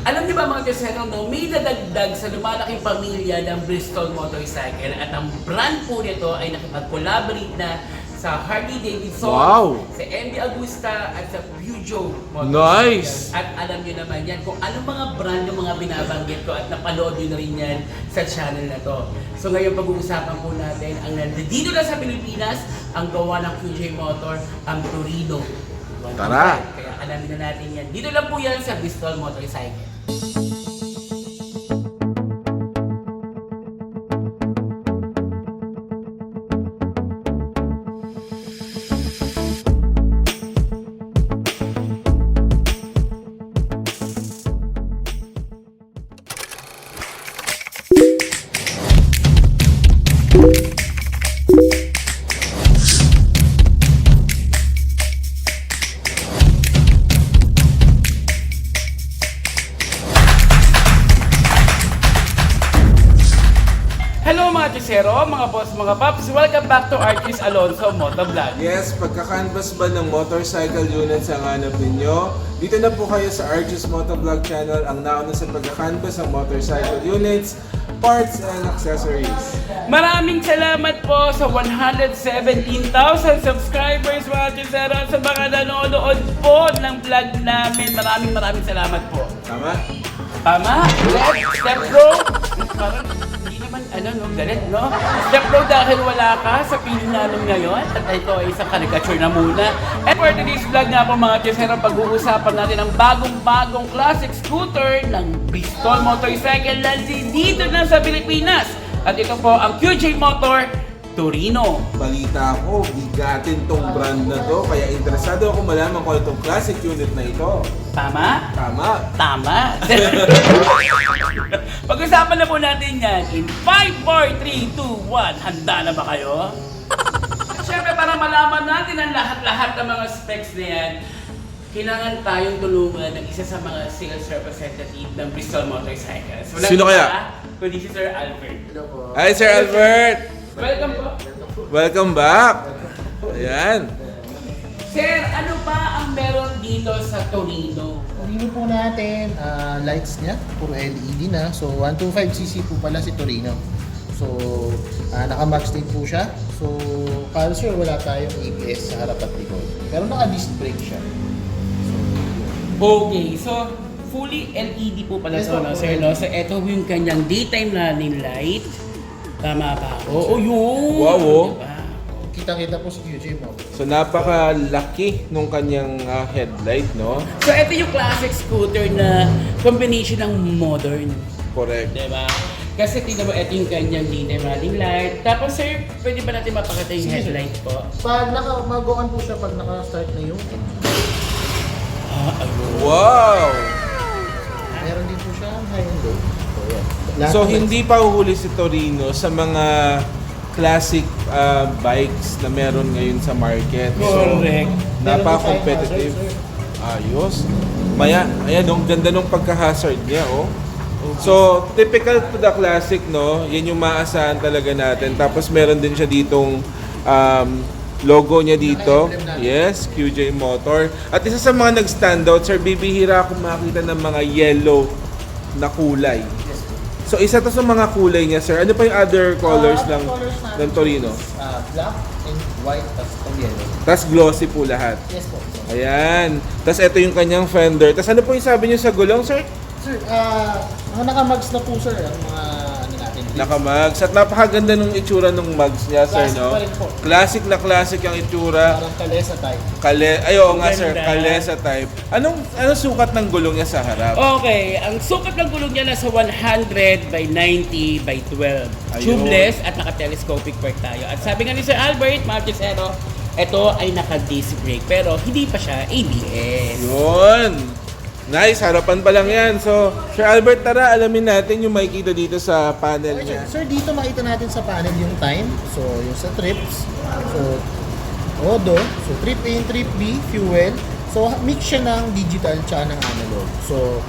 Alam niyo ba mga kasero, no, may nadagdag sa lumalaking pamilya ng Bristol Motorcycle at ang brand po nito ay nakipag-collaborate na sa Harley Davidson, Wow! sa MV Agusta at sa Peugeot Motorcycle. Nice! At alam niyo naman yan kung anong mga brand yung mga binabanggit ko at napanood niyo na rin yan sa channel na to. So ngayon pag-uusapan po natin ang nandito na sa Pilipinas, ang gawa ng QJ Motor, ang Torino. Tara! Kaya alamin na natin yan. Dito lang po yan sa Bristol Motorcycle. Hello mga kisero, mga boss, mga paps, welcome back to Artis Alonso Motovlog. Yes, pagka-canvas ba ng motorcycle units ang hanap ninyo? Dito na po kayo sa Artis Motovlog channel, ang nauna sa pagka-canvas ng motorcycle units, parts and accessories. Maraming salamat po sa 117,000 subscribers mga kisero, sa mga nanonood po ng vlog namin. Maraming salamat po. Tama? Tama? Step bro? Parang hindi naman galit, no? Step bro, dahil wala ka sa piling namin ngayon at ito ay isang caricature na muna. And for today's vlog nga po mga kisero, pag-uusapan natin ang bagong classic scooter ng Bristol Motorcycle na dito na sa Pilipinas. At ito po ang QJ Motor Torino. Balita ko, bigatin tong brand na to, kaya interesado ako malaman kung itong classic unit na ito. Tama? Tama? Tama. Pag-usapan na po natin yan in 5, 4, 3, 2, 1. Handa na ba kayo? Siyempre, para malaman natin ang lahat-lahat ng mga specs na yan, kailangan tayong tulungan ng isa sa mga sales representative ng Bristol Motorcycles. Walang Sino kaya? iba, kundi si Sir Albert. Hi Sir Albert! Welcome po. Welcome back! Ayan. Sir, ano ba ang meron dito sa Torino? Torino po natin, lights niya, puro LED na. So 125cc po pala si Torino. So naka-max din po siya. So sure wala tayong ABS sa harap at likod. Pero naka-disc brake siya. Okay, so fully LED po pala Yes, ito, po, no, po, sir, no? So ito yung kanyang daytime running light. Tama ba ako? Oh, yun! Wow, oh. Diba? Kita-kita po si QJ mo. So napakalaki nung kanyang headlight, no? So ito yung classic scooter na combination ng modern. Correct. Diba? Kasi tingnan mo, ito yung kanyang daytime running light. Tapos sir, pwede ba natin mapakita yung Sige, sir. headlight po? Pag mag-on po siya pag naka-start na yung Ayun. Wow! meron din po siya high and low. So yan. Lahat So ng hindi pa uhuli si Torino sa mga classic bikes na meron ngayon sa market. Correct. So, napaka-competitive. Ayos. Ayan, ang ganda nung pagka-hazard niya, oh. So, typical to the classic, no? Yan yung maasahan talaga natin. Tapos meron din siya ditong logo niya dito. Yes, QJ Motor. At isa sa mga nag-standout, sir, bibihira akong makita ng mga yellow na kulay. Yes po. So, isa to sa mga kulay niya, sir. Ano pa yung other colors Other ng, colors natin ng Torino? is, black and white at yellow. Tapos glossy po lahat. Yes po. Ayan. Tapos ito yung kanyang fender. Tapos ano po yung sabi niyo sa gulong, sir? Sir, mga naka-mags na po sir, ang mga ano natin. Nakamags. At napakaganda nung itsura ng mags niya, sir, Classic no? pa rin po. Classic na classic ang itsura. Parang kalesa type. Ayo nga, sir. Ganda. Kalesa type. Anong sukat ng gulong niya sa harap? Okay, ang sukat ng gulong niya nasa 100 by 90 by 12. Ayun. Tubeless at naka-telescopic fork tayo. At sabi nga ni Sir Albert, mga kisero, ito ay naka-disc brake pero hindi pa siya ABS. Yun. Nice. Harapan pa lang yan. So, Sir Albert, tara, alamin natin yung makikita dito sa panel Okay, niya. sir, dito makita natin sa panel yung time. So, yung sa trips. So, odo. So, trip A and trip B, fuel. So, mix siya ng digital tsaka ng analog. So,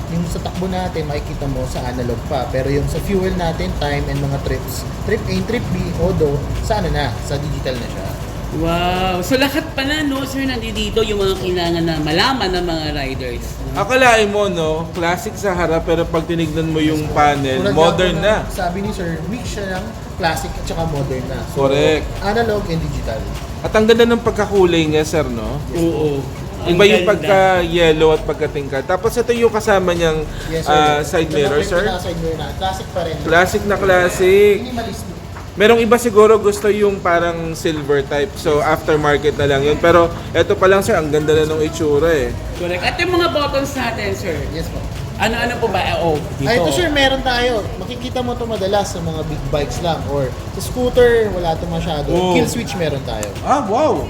yung sa takbo natin, makikita mo sa analog pa. Pero yung sa fuel natin, time and mga trips, trip A and trip B, odo, sa ano na, sa digital na siya. Wow. So lahat pala, no, sir, nandito yung mga kailangan na malaman ng mga riders. Akalain mo, no, classic sa harap pero pag tinignan mo yung panel, Tulad modern nga na. Sabi ni Sir, mix siya ng classic at saka modern na. So, Correct. analog and digital. At ang ganda ng pagkakulay niya, sir, no? Oo. Iba yung ganda. pagka-yellow at pagka-tingkad. Tapos ito yung kasama niyang Yes, sir. side mirror, sir. Side mirror na. Classic pa rin. Classic na classic. Minimalist look. Merong iba siguro gusto yung parang silver type. So aftermarket na lang yun. Pero ito pa lang, sir, ang ganda na ng itsura eh. Correct. At yung mga buttons natin, sir. Yes po. Ano po ba? Dito. Ay, ito sir, meron tayo. Makikita mo ito madalas sa mga big bikes lang or sa scooter, wala ito masyado. Oh. Kill switch meron tayo. Ah, wow!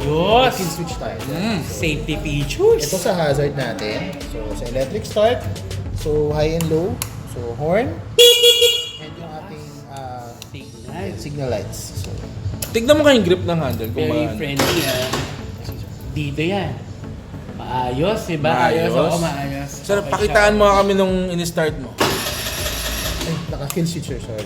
Diyos. Kill switch tayo. Safety features. Ito sa hazard natin. So, sa electric start. So, high and low. So, horn. And yung ating Signal. signal lights. So, Tignan mo kayong grip ng handle kung Very maano. friendly, Dito yan. Maayos, diba? Maayos. Oo, maayos. Sir, Okay pakitaan mo kami nung in-start mo. ay, naka-kill switch sir, sorry.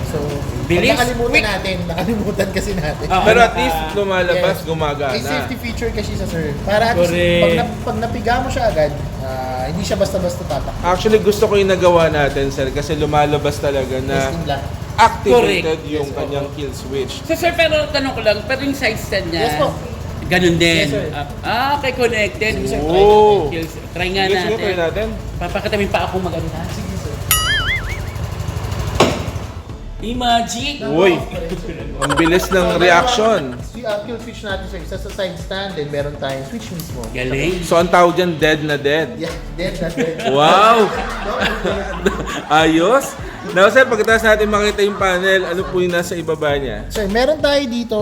So, Bilis, nakalimutan quick. natin. Nakalimutan kasi natin. Ah, Pero at least lumalabas, Yes. gumagana. May safety feature kasi siya, sir. Para at least, Correct. pag napiga mo siya agad, hindi siya basta-basta tatak. Actually, gusto ko yung nagawa natin, sir, kasi lumalabas talaga na Testing lang. activated Correct. yung Yes, kanyang kill switch. So, sir, pero tanong ko lang, pero yung side stand niya, Yes po. ganun din. Yes, sir. Okay, connected. Sige, sir. Oh. Try nga Sige, natin. try natin. Papakitamin pa ako maganda. Sige, sir. Magic! Uy, ang bilis ng reaction. Kill switch natin, sir. Isa sa side stand, then meron tayong switch mismo. Galing. So, ang tawag dyan, dead na dead. Yeah, that's it. Wow! Ayos! Now, sir, pagkatapos natin makita yung panel, ano po yung nasa ibaba niya? Sir, meron tayo dito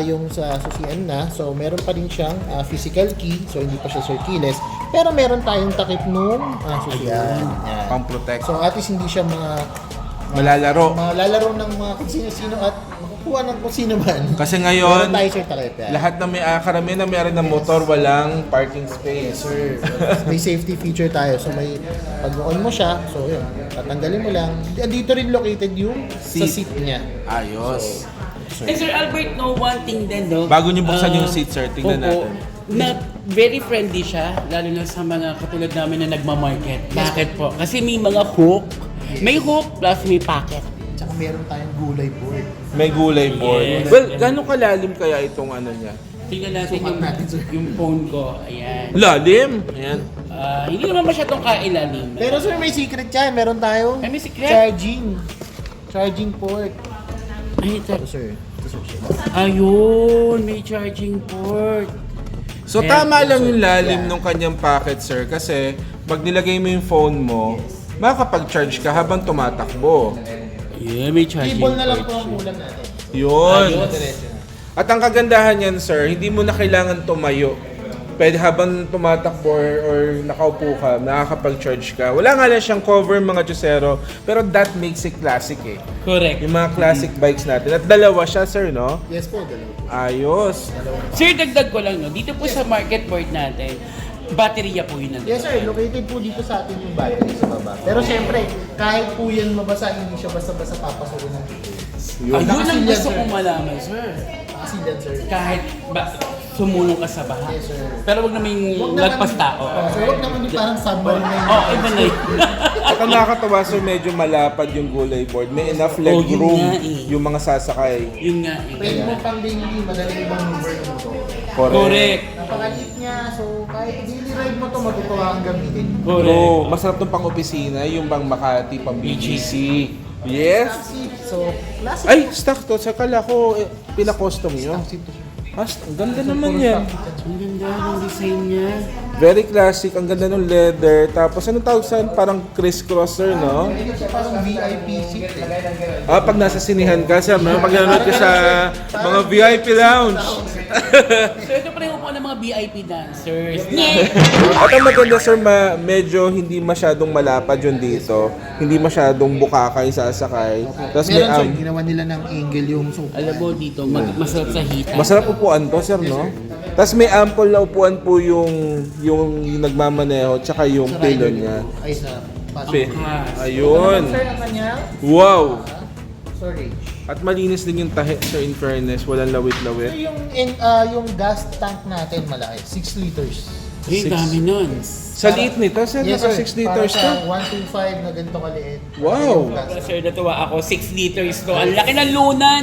yung sa susian na. So, meron pa rin siyang physical key. So, hindi pa siya sir keyless. Pero meron tayong takip nung susian. Yan. Pang-protect. So, at least hindi siya Malalaro. malalaro ng mga kung sino-sino at makukuha ng kung sino man. Kasi ngayon, meron tayo sir takip yan. lahat na may karamihan na mayroon ng motor, walang parking space. Sir, may safety feature tayo. So, may pag-on mo siya, so yun, tatanggalin mo lang. Dito rin located yung sa Seat. seat niya. Ayos. And Sir Albert, no, one thing din, no? Bago niyo buksan yung seat, sir, tingnan natin. Na very friendly siya, lalo na sa mga katulad namin na nagmamarket. Bakit po? Kasi may mga hook. May hook plus may pocket. Tsaka meron tayong gulay board. May gulay board. Yes. Well, gano'ng kalalim kaya itong ano niya? Tingnan natin Sukat natin, sir. yung phone ko. Ayan. Lalim! Ayan. Hindi naman masyadong kailalim. Pero sir, may secret yan. Meron tayong May secret? charging port. Ay, ito. Ito sir. Ito sir. Ayun, may charging port. So Ayan. tama lang yung lalim ng kanyang packet, sir, kasi pag nilagay mo yung phone mo, makakapag-charge ka habang tumatakbo. Yeah, may charging Cable na lang port po ang siya. kulang natin. Yun. Diretso na. At ang kagandahan yan, sir, hindi mo na kailangan tumayo. Pwede habang tumatakbo or nakaupo ka, nakakapag-charge ka. Wala nga lang siyang cover mga Juicero, pero that makes it classic eh. Correct. Yung mga classic bikes natin. At dalawa siya, sir, no? Yes po, dalawa po. Ayos. Sir, dagdag ko lang, no? Dito po sa market board natin, baterya po yun nandun. Yes sir, located po dito sa atin yung battery sa baba. Pero syempre, kahit po yan mabasa, hindi siya basta-basta papasokin ng tubig. Yun. Ayun ang Nakasilyan, gusto sir. kong malaman, sir. Nakasilyan sir. Kahit sumulong ka sa baha. Yes sir. Pero wag naman lagpas tao. Sir, huwag naman yung parang submarine na yun. Oh, iba na yun. At ang nakakatawa, sir, medyo malapad yung gulay board. May enough leg Oh, yun room nga eh. yung mga sasakay. Yun nga. eh. Pwede mo pang daily, madaling maneuver ng motor. Correct. Napakaliit niya, so kahit daily ride mo to, matutuwa kang gamitin. Bro, Correct. masarap tong pang-opisina, yung pang Makati, pang BGC. Yes! So, classic. Ay, stock to. Sa kala ko, pina-custom nyo. Seat to, sir. Ang ganda naman yan. Ang ganda ng design niya. Very classic. Ang ganda ng leather. Tapos, anong tawag saan? Parang crisscrosser, no? Ito siya parang VIP seat eh. Pag nasa sinihan ka, sir, no? Pag nanonood ka sa mga VIP lounge. So ito pa rin po ng mga VIP dancers. At ang maganda, sir, medyo hindi masyadong malapad yun dito. Hindi masyadong bukakay sasakay. Tapos may Meron sir, ginawa nila ng angle yung sofa. Alam mo dito, masarap sa hita. masarap upuan to, sir, no? Tapos may ample na upuan po yung nagmamaneho tsaka yung Sa pillow rider niya. dito. Ay, sa Pe. passenger. Ayun. Sir, ang kanya, Wow! storage. At malinis din yung tahi, sir, in fairness. Walang So, lawit-lawit. yung gas tank natin malaki, 6 liters. Hey, Six. dami nun. Sa liit nito, sir, naka 6 liters to. Para sa 125 na ganito kaliit. Wow. Yung gas tank. Sir, natuwa ako. 6 liters to. Ang laki ng lunan.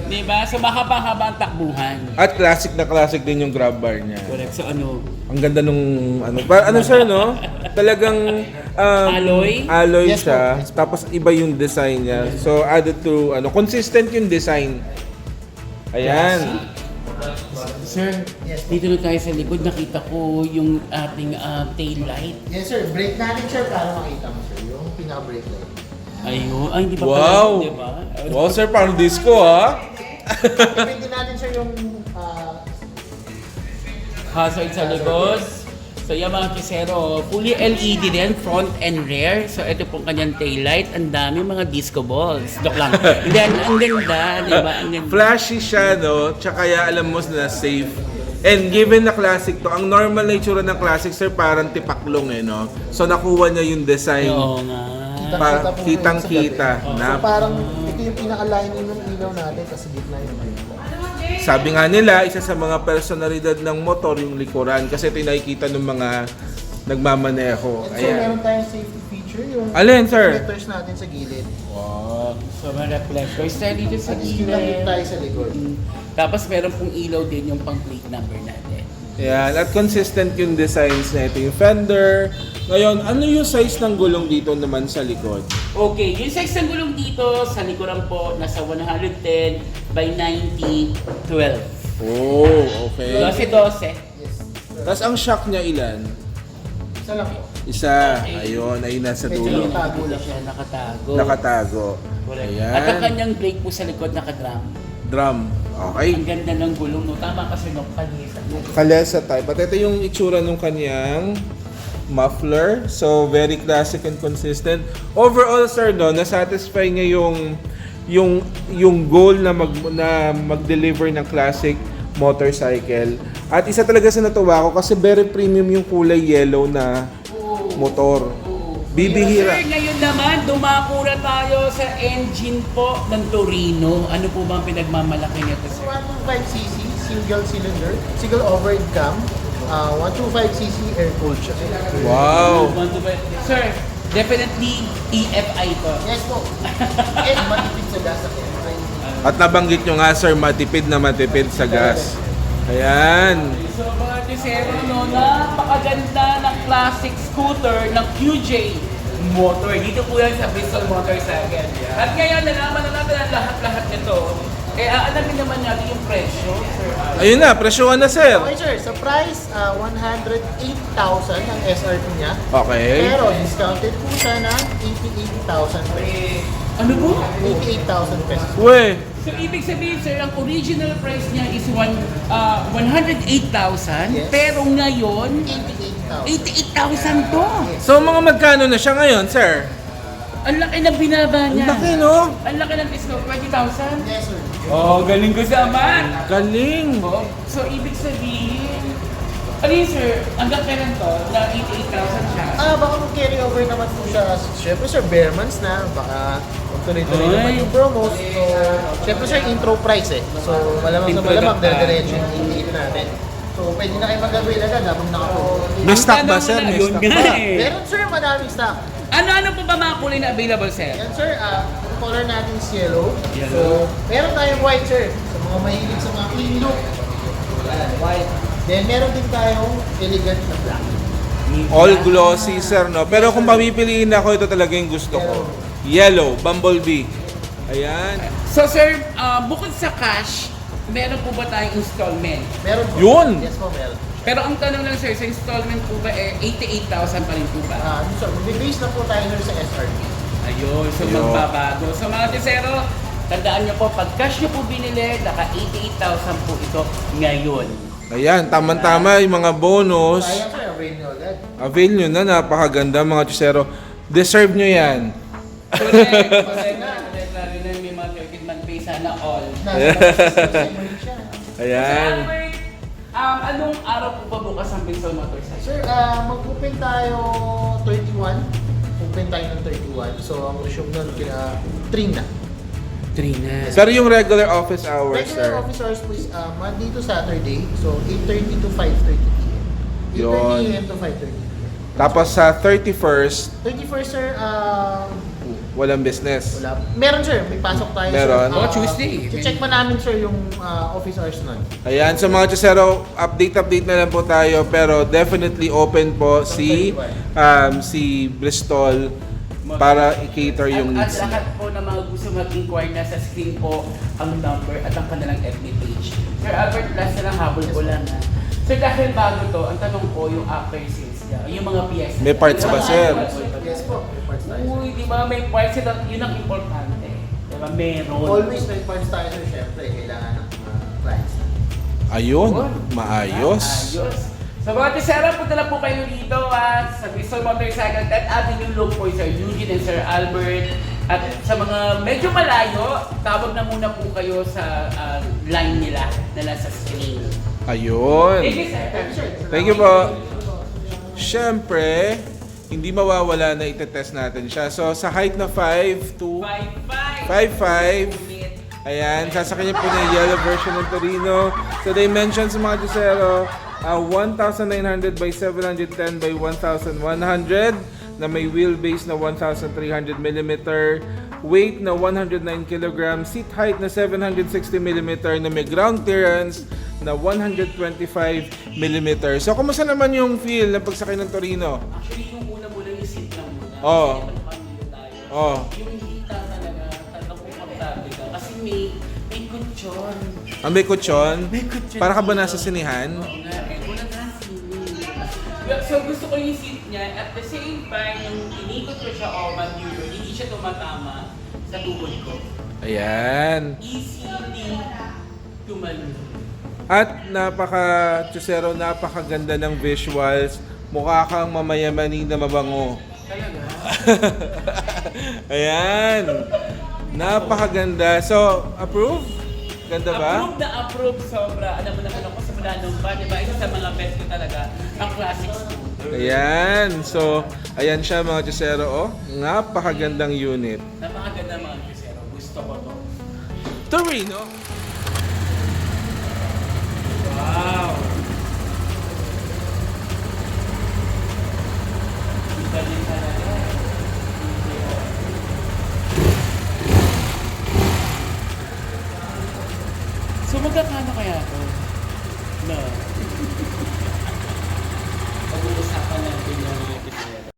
Diba? So, mahaba-haba ang takbuhan. At classic na classic din yung grab bar niya. Correct. So, ano? Ang ganda nung ano, ano sir, no? Talagang alloy Yes po, siya. yes po. Tapos iba yung design niya. So added to consistent yung design. Ayan. Sir, Yes. dito na tayo sa likod. Nakita ko yung ating tail light. Yes sir, brake natin sir para makita mo sir, yung pinaka-brake light. Ayun. Ay, hindi pa Wow. pala. Diba? Wow, sir, parang disco, ha? Pwede natin sir yung Hazard sa likod. So yan mga kisero, fully LED din, front and rear. So ito pong kanyang taillight. Ang dami mga disco balls. Joke lang. Hindi, ang ganda, di ba? Ang ganda. Flashy siya, no? Tsaka kaya alam mo na safe. And given na classic to, ang normal na itsura ng classic, sir, parang tipaklong, eh, no? So nakuha niya yung design. Oo nga. Pa- kitang-kita. So Na- parang ito yung pinaka-lining ng ilaw natin kasi gitna yung brake light. Sabi nga nila, isa sa mga personalidad ng motor yung likuran kasi ito yung nakikita ng mga nagmamaneho. And so Ayan. meron tayong safety feature, yung Alin, sir? reflectors natin sa gilid. Wow. So may reflectors tayo dito sa At still lang gilid. tayo sa likod. Tapos meron pong ilaw din yung pang plate number natin. Ayan. At consistent yung designs na ito yung fender. Ngayon, ano yung size ng gulong dito naman sa likod? Okay, yung size ng gulong dito sa likuran po nasa 110 by 90, 12. Oh, okay. 12. Yes. Tapos ang shock niya ilan? Isa lang po. Isa. Ayun, ayun nasa Medyo dulo. nakatago Hindi lang. siya nakatago. Nakatago. Correct. Ayan. At ang kanyang brake po sa likod nakadrum. Drum. Okay. Ang ganda ng gulong, no? Tama kasi no, kanisa. Kalesa type. At ito yung itsura ng kanyang muffler. So, very classic and consistent. Overall, sir, no, na-satisfy niya yung goal na mag-deliver ng classic motorcycle. At isa talaga sa natuwa ko kasi very premium yung kulay yellow na motor. Bibihira. Sir, ngayon naman, dumako na tayo sa engine po ng Torino. Ano po ba ang pinagmamalaki nito, sir? 125cc, single cylinder, single overhead cam, 125cc air-cooled siya. Wow. Sir, definitely EFI to. Yes po. And matipid sa gas at EFI. At nabanggit nyo nga, sir, matipid na matipid sa gas. Ayan. So mga tisero, no, napakaganda ng classic scooter ng QJ Motor. Dito po yan sa Bristol Motorcycle. At ngayon, nalaman na natin ang lahat-lahat nito. Kaya aalamin naman natin yung presyo, sir. Ayun na, presyohan na, sir. Okay sir, sa price, 108,000 ang SRP niya. Okay. Pero discounted po siya ng 88,000 pesos. Ano po? 88,000 pesos. Uwe. So ibig sabihin, sir, ang original price niya is 108,000. Yes. Pero ngayon, 88,000. 88,000 to. So, mga magkano na siya ngayon, sir? Ang laki na binaba Ang niya. laki, no? Ang laki ng discount, 20,000. Yes sir. Oh, galing ko sa man. Galing. Oh, so ibig sabihin, ano yun, sir, hanggang kailan to, na 88,000 siya? Baka mag-carry over naman po siya. Siyempre sir, bare months na. Baka magtuloy-tuloy Ay. naman yung promos. So, siyempre sir, intro price eh. So, malamang sa malamang, dire-diretso yung i-hit natin. So, pwede na kayo mag-avail agad habang nakapo. May stock ba, Ang sir? tanong May yun stock nga ba? eh. Meron sir, madaming stock. Ano po ba mga kulay na available, sir? Yan sir, ang color natin is yellow. Yellow. So, meron tayong white sir. Sa mga mahilig sa mga clean look. Yan, white. Then, meron din tayong elegant na black. All glossy, sir, no? Pero kung mamipiliin ako, ito talaga yung gusto ko. Yellow, Bumblebee. Ayan. So sir, bukod sa cash, meron po ba tayong installment? Meron po. Yun! Yes po, meron. Pero ang tanong lang sir, sa installment po ba 88,000 pa rin po ba? So, base na po tayo sir sa SRP. Ayun, so Ayun. magbabago. So mga tisero, tandaan nyo po, pag cash nyo po binili, naka 88,000 po ito ngayon. Ayan, tama-tama yung mga bonus. Sayang sir, avail nyo agad. Avail nyo na, napakaganda mga chusero. Deserve nyo yan. Correct, correct na. Lalo na may mga 13-month pay, sana all. Siya. Ayan. Anong araw po ba bukas ang Bristol Motorcycle? Sir, mag-open tayo 31. Open tayo ng 31. So, ang resume nun, 3 na. Trina. Pero yung regular office hours, sir. Regular office hours po is Monday to Saturday, so 8:30 to 5:30 p.m. 8:30 Yun. a.m. to 5:30 p.m. Tapos sa 31st, 31st, sir, walang business. wala. Meron, sir. May pasok tayo, Meron? sir. Oh, Tuesday. Check pa namin, sir, yung office hours nun. Ayan, sa mga Chusero, update na lang po tayo, pero definitely open po si Bristol para i-cater yung At needs. lahat po na mga gusto mag-inquire, nasa screen po ang number at ang kanilang FB page. Sir Albert, last na lang, habol ko lang ha. Sir, dahil bago to, ang tanong ko yung after sales niya, yung mga PS. May parts ba, sir? Yes po, may parts tayo, sir. Uy, di ba may parts ito, yun ang importante. Di ba, meron. Always may parts tayo, sir. Siyempre, kailangan ng mga clients. Ayun, maayos. Ayos. So mga tisera, punta na po kayo dito sa Bristol Motorcycle 10th Avenue Low po Sir Eugene and Sir Albert. At sa mga medyo malayo, tawag na muna po kayo sa line nila na nasa screen. Ayun. Thank you, sir. Thank you po. Siyempre, hindi mawawala na itetest natin siya. So, sa height na 5'2", 5'5", ayan, sasakyan niya po na yung yellow version ng Torino. So, dimensions mga Jusero, 1,900 by 710 by 1,100 na may wheelbase na 1,300 mm, weight na 109 kg, seat height na 760 mm na may ground clearance na 125 mm. So, kumusta naman yung feel ng pagsakay ng Torino? Actually, yung una muna yung seat lang muna. Oo. Kasi napapamilyo tayo. Oo. Yung hita talaga, talagang komportable ka. Kasi may kutsyon. Ang may kutsyon? May kutsyon. Para ka ba nasa sinihan? Oo nga, wala na sinin. So gusto ko yung seat niya, at the same time, nung inikot ko siya o maneuver, hindi siya tumatama sa tuhod ko. Ayan. Easily to maneuver. At Chusero, napakaganda ng visuals. Mukha kang mamayamani na mabango. Talaga? Ayan. Napakaganda. So, approve? Ganda ba? Approve sobra. Alam mo naman ako simula nung pa, di ba? Isa sa mga best ko talaga, ang classic scooter. Ayan. So, ayan siya mga Chusero. Oh. Napakagandang unit. Napakaganda mga Crucero. Gusto ko to. Torino. Wow! Iba din talaga. So magkakano kaya to?